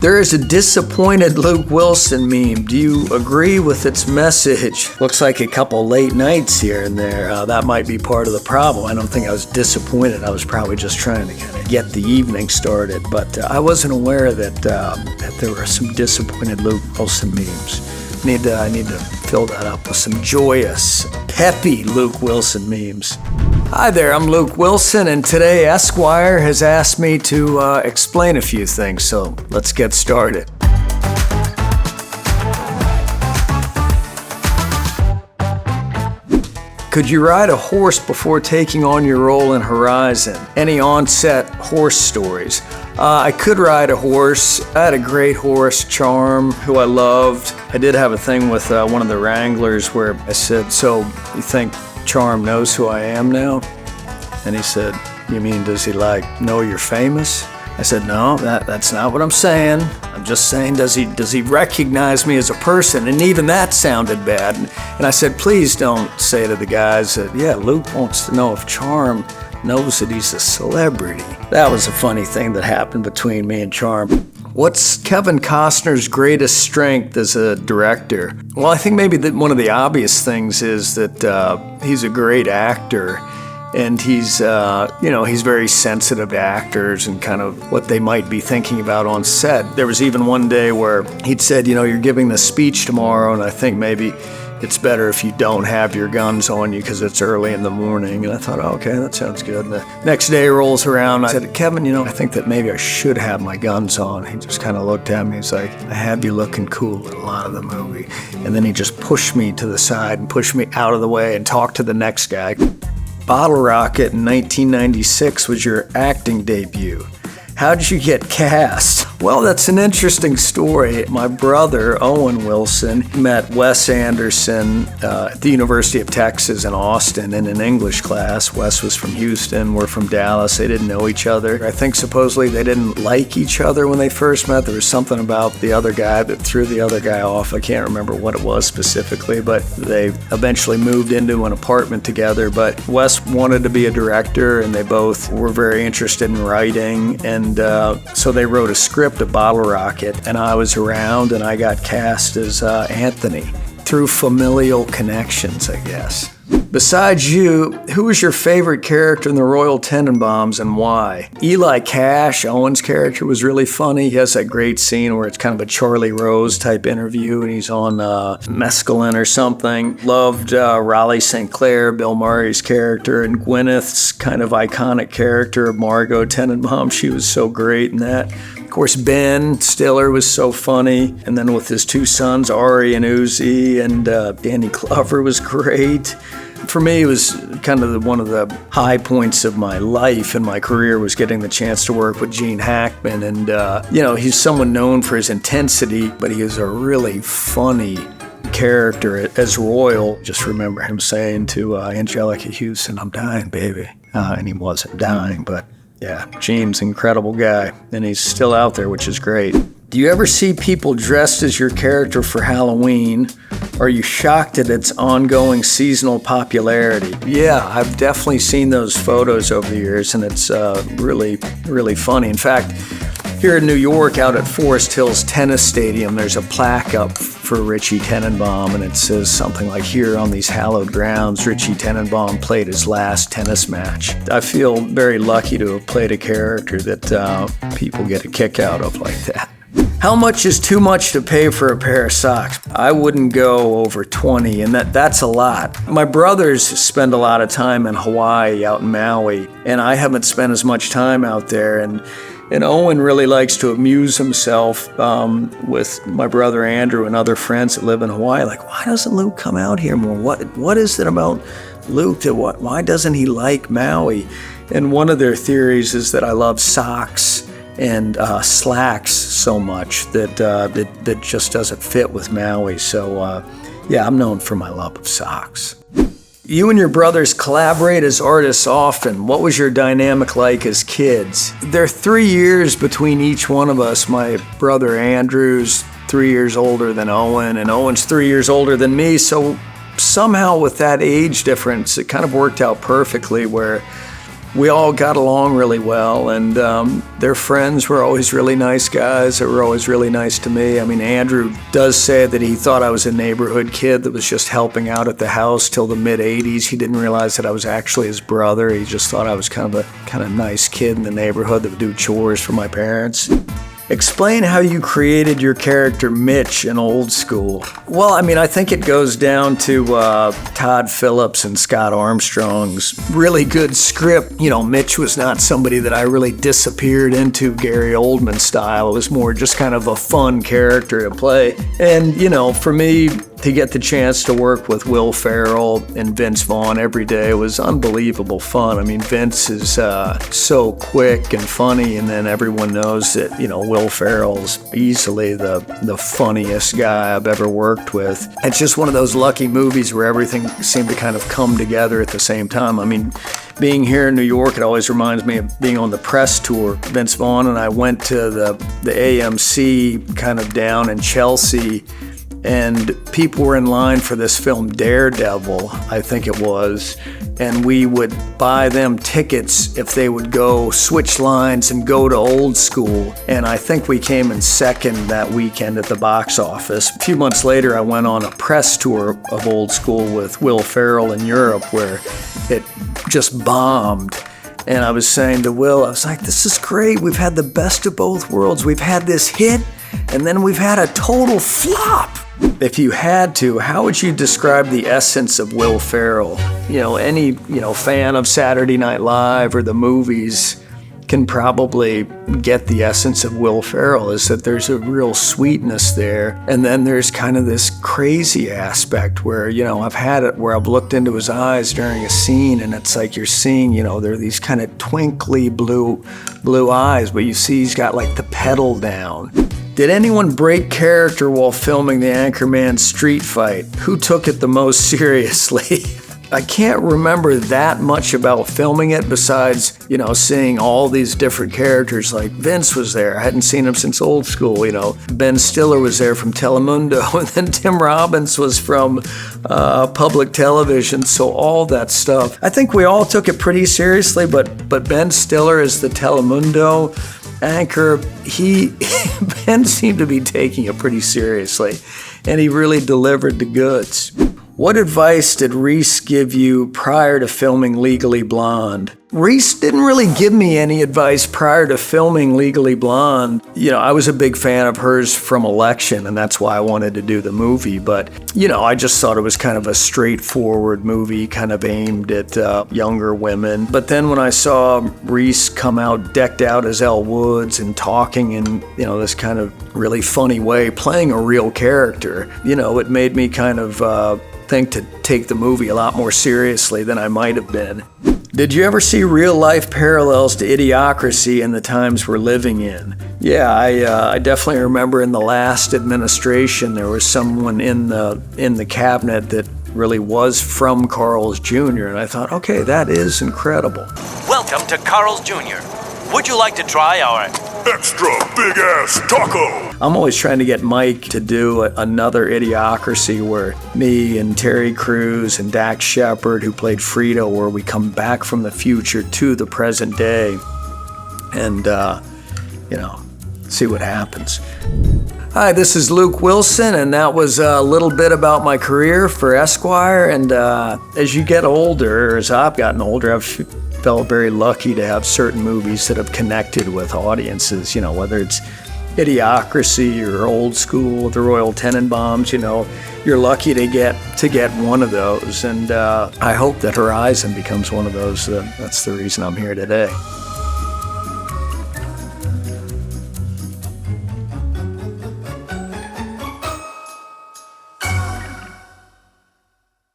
There is a disappointed Luke Wilson meme. Do you agree with its message? Looks like a couple late nights here and there. That might be part of the problem. I don't think I was disappointed. I was probably just trying to kind of get the evening started. But I wasn't aware that there were some disappointed Luke Wilson memes. I need to fill that up with some joyous, peppy Luke Wilson memes. Hi there, I'm Luke Wilson, and today Esquire has asked me to explain a few things, so let's get started. Could you ride a horse before taking on your role in Horizon? Any on-set horse stories? I could ride a horse. I had a great horse, Charm, who I loved. I did have a thing with one of the Wranglers where I said, "So you think Charm knows who I am now?" And he said, "You mean, does he know you're famous?" I said, "No, that's not what I'm saying. I'm just saying, does he recognize me as a person?" And even that sounded bad. And I said, "Please don't say to the guys that, yeah, Luke wants to know if Charm knows that he's a celebrity." That was a funny thing that happened between me and Charm. What's Kevin Costner's greatest strength as a director? Well, I think maybe one of the obvious things is that he's a great actor. And he's very sensitive to actors and kind of what they might be thinking about on set. There was even one day where he'd said, "You're giving this speech tomorrow, and I think maybe it's better if you don't have your guns on you because it's early in the morning." And I thought, oh, okay, that sounds good. And the next day rolls around. I said, "Kevin, I think that maybe I should have my guns on." He just kind of looked at me. He's like, "I have you looking cool in a lot of the movie." And then he just pushed me to the side and pushed me out of the way and talked to the next guy. Bottle Rocket in 1996 was your acting debut. How did you get cast? Well, that's an interesting story. My brother, Owen Wilson, met Wes Anderson at the University of Texas in Austin in an English class. Wes was from Houston, we're from Dallas. They didn't know each other. I think supposedly they didn't like each other when they first met. There was something about the other guy that threw the other guy off. I can't remember what it was specifically, but they eventually moved into an apartment together. But Wes wanted to be a director, and they both were very interested in writing, and so they wrote a script of Bottle Rocket, and I was around, and I got cast as Anthony through familial connections, I guess. Besides you, who was your favorite character in the Royal Tenenbaums and why? Eli Cash, Owen's character, was really funny. He has that great scene where it's kind of a Charlie Rose type interview and he's on mescaline or something. Loved Raleigh St. Clair, Bill Murray's character, and Gwyneth's kind of iconic character of Margot Tenenbaum. She was so great in that. Of course, Ben Stiller was so funny. And then with his two sons, Ari and Uzi, and Danny Glover was great. For me, it was kind of one of the high points of my life and my career was getting the chance to work with Gene Hackman. And, he's someone known for his intensity, but he is a really funny character as Royal. Just remember him saying to Angelica Houston, "I'm dying, baby." And he wasn't dying, but yeah, Gene's an incredible guy, and he's still out there, which is great. Do you ever see people dressed as your character for Halloween? Are you shocked at its ongoing seasonal popularity? Yeah, I've definitely seen those photos over the years, and it's really, really funny. In fact, here in New York, out at Forest Hills Tennis Stadium, there's a plaque up for Richie Tenenbaum, and it says something like, "Here on these hallowed grounds, Richie Tenenbaum played his last tennis match." I feel very lucky to have played a character that people get a kick out of like that. How much is too much to pay for a pair of socks? I wouldn't go over 20, and that's a lot. My brothers spend a lot of time in Hawaii, out in Maui, and I haven't spent as much time out there. And Owen really likes to amuse himself with my brother Andrew and other friends that live in Hawaii. Like, why doesn't Luke come out here more? What is it about Luke why doesn't he like Maui? And one of their theories is that I love socks and slacks so much that just doesn't fit with Maui. So yeah, I'm known for my love of socks. You and your brothers collaborate as artists often. What was your dynamic like as kids? There are 3 years between each one of us. My brother Andrew's 3 years older than Owen, and Owen's 3 years older than me. So somehow with that age difference, it kind of worked out perfectly where we all got along really well, and their friends were always really nice guys that were always really nice to me. I mean, Andrew does say that he thought I was a neighborhood kid that was just helping out at the house till the mid-'80s. He didn't realize that I was actually his brother. He just thought I was kind of nice kid in the neighborhood that would do chores for my parents. Explain how you created your character Mitch in Old School. Well, I mean, I think it goes down to Todd Phillips and Scott Armstrong's really good script. You know, Mitch was not somebody that I really disappeared into Gary Oldman style. It was more just kind of a fun character to play. And, you know, for me, to get the chance to work with Will Ferrell and Vince Vaughn every day was unbelievable fun. I mean, Vince is so quick and funny, and then everyone knows that, you know, Will Ferrell's easily the funniest guy I've ever worked with. It's just one of those lucky movies where everything seemed to kind of come together at the same time. I mean, being here in New York, it always reminds me of being on the press tour. Vince Vaughn and I went to the AMC kind of down in Chelsea, and people were in line for this film Daredevil, I think it was, and we would buy them tickets if they would go switch lines and go to Old School, and I think we came in second that weekend at the box office. A few months later, I went on a press tour of Old School with Will Ferrell in Europe, where it just bombed. And I was saying to Will, I was like, this is great. We've had the best of both worlds. We've had this hit, and then we've had a total flop. If you had to, how would you describe the essence of Will Ferrell? You know, any, fan of Saturday Night Live or the movies can probably get the essence of Will Ferrell, is that there's a real sweetness there. And then there's kind of this crazy aspect where, I've had it where I've looked into his eyes during a scene, and it's like you're seeing, there are these kind of twinkly blue eyes, but you see he's got like the pedal down. Did anyone break character while filming the Anchorman street fight? Who took it the most seriously? I can't remember that much about filming it besides, seeing all these different characters. Like Vince was there. I hadn't seen him since Old School, Ben Stiller was there from Telemundo, and then Tim Robbins was from public television, so all that stuff. I think we all took it pretty seriously, but Ben Stiller is the Telemundo anchor. Ben seemed to be taking it pretty seriously, and he really delivered the goods. What advice did Reese give you prior to filming Legally Blonde? Reese didn't really give me any advice prior to filming Legally Blonde. I was a big fan of hers from Election, and that's why I wanted to do the movie. But, I just thought it was kind of a straightforward movie, kind of aimed at younger women. But then when I saw Reese come out decked out as Elle Woods and talking in, this kind of really funny way, playing a real character, it made me kind of think to take the movie a lot more seriously than I might have been. Did you ever see real-life parallels to Idiocracy in the times we're living in? Yeah, I definitely remember in the last administration there was someone in the cabinet that really was from Carl's Jr., and I thought, okay, that is incredible. Welcome to Carl's Jr. Would you like to try our extra big-ass taco? I'm always trying to get Mike to do another Idiocracy where me and Terry Crews and Dax Shepard, who played Frito, where we come back from the future to the present day and, see what happens. Hi, this is Luke Wilson, and that was a little bit about my career for Esquire. And as you get older, as I've gotten older, I've felt very lucky to have certain movies that have connected with audiences, whether it's Idiocracy or Old School with the Royal Tenenbaums, you're lucky to get one of those, and I hope that Horizon becomes one of those. That's the reason I'm here today.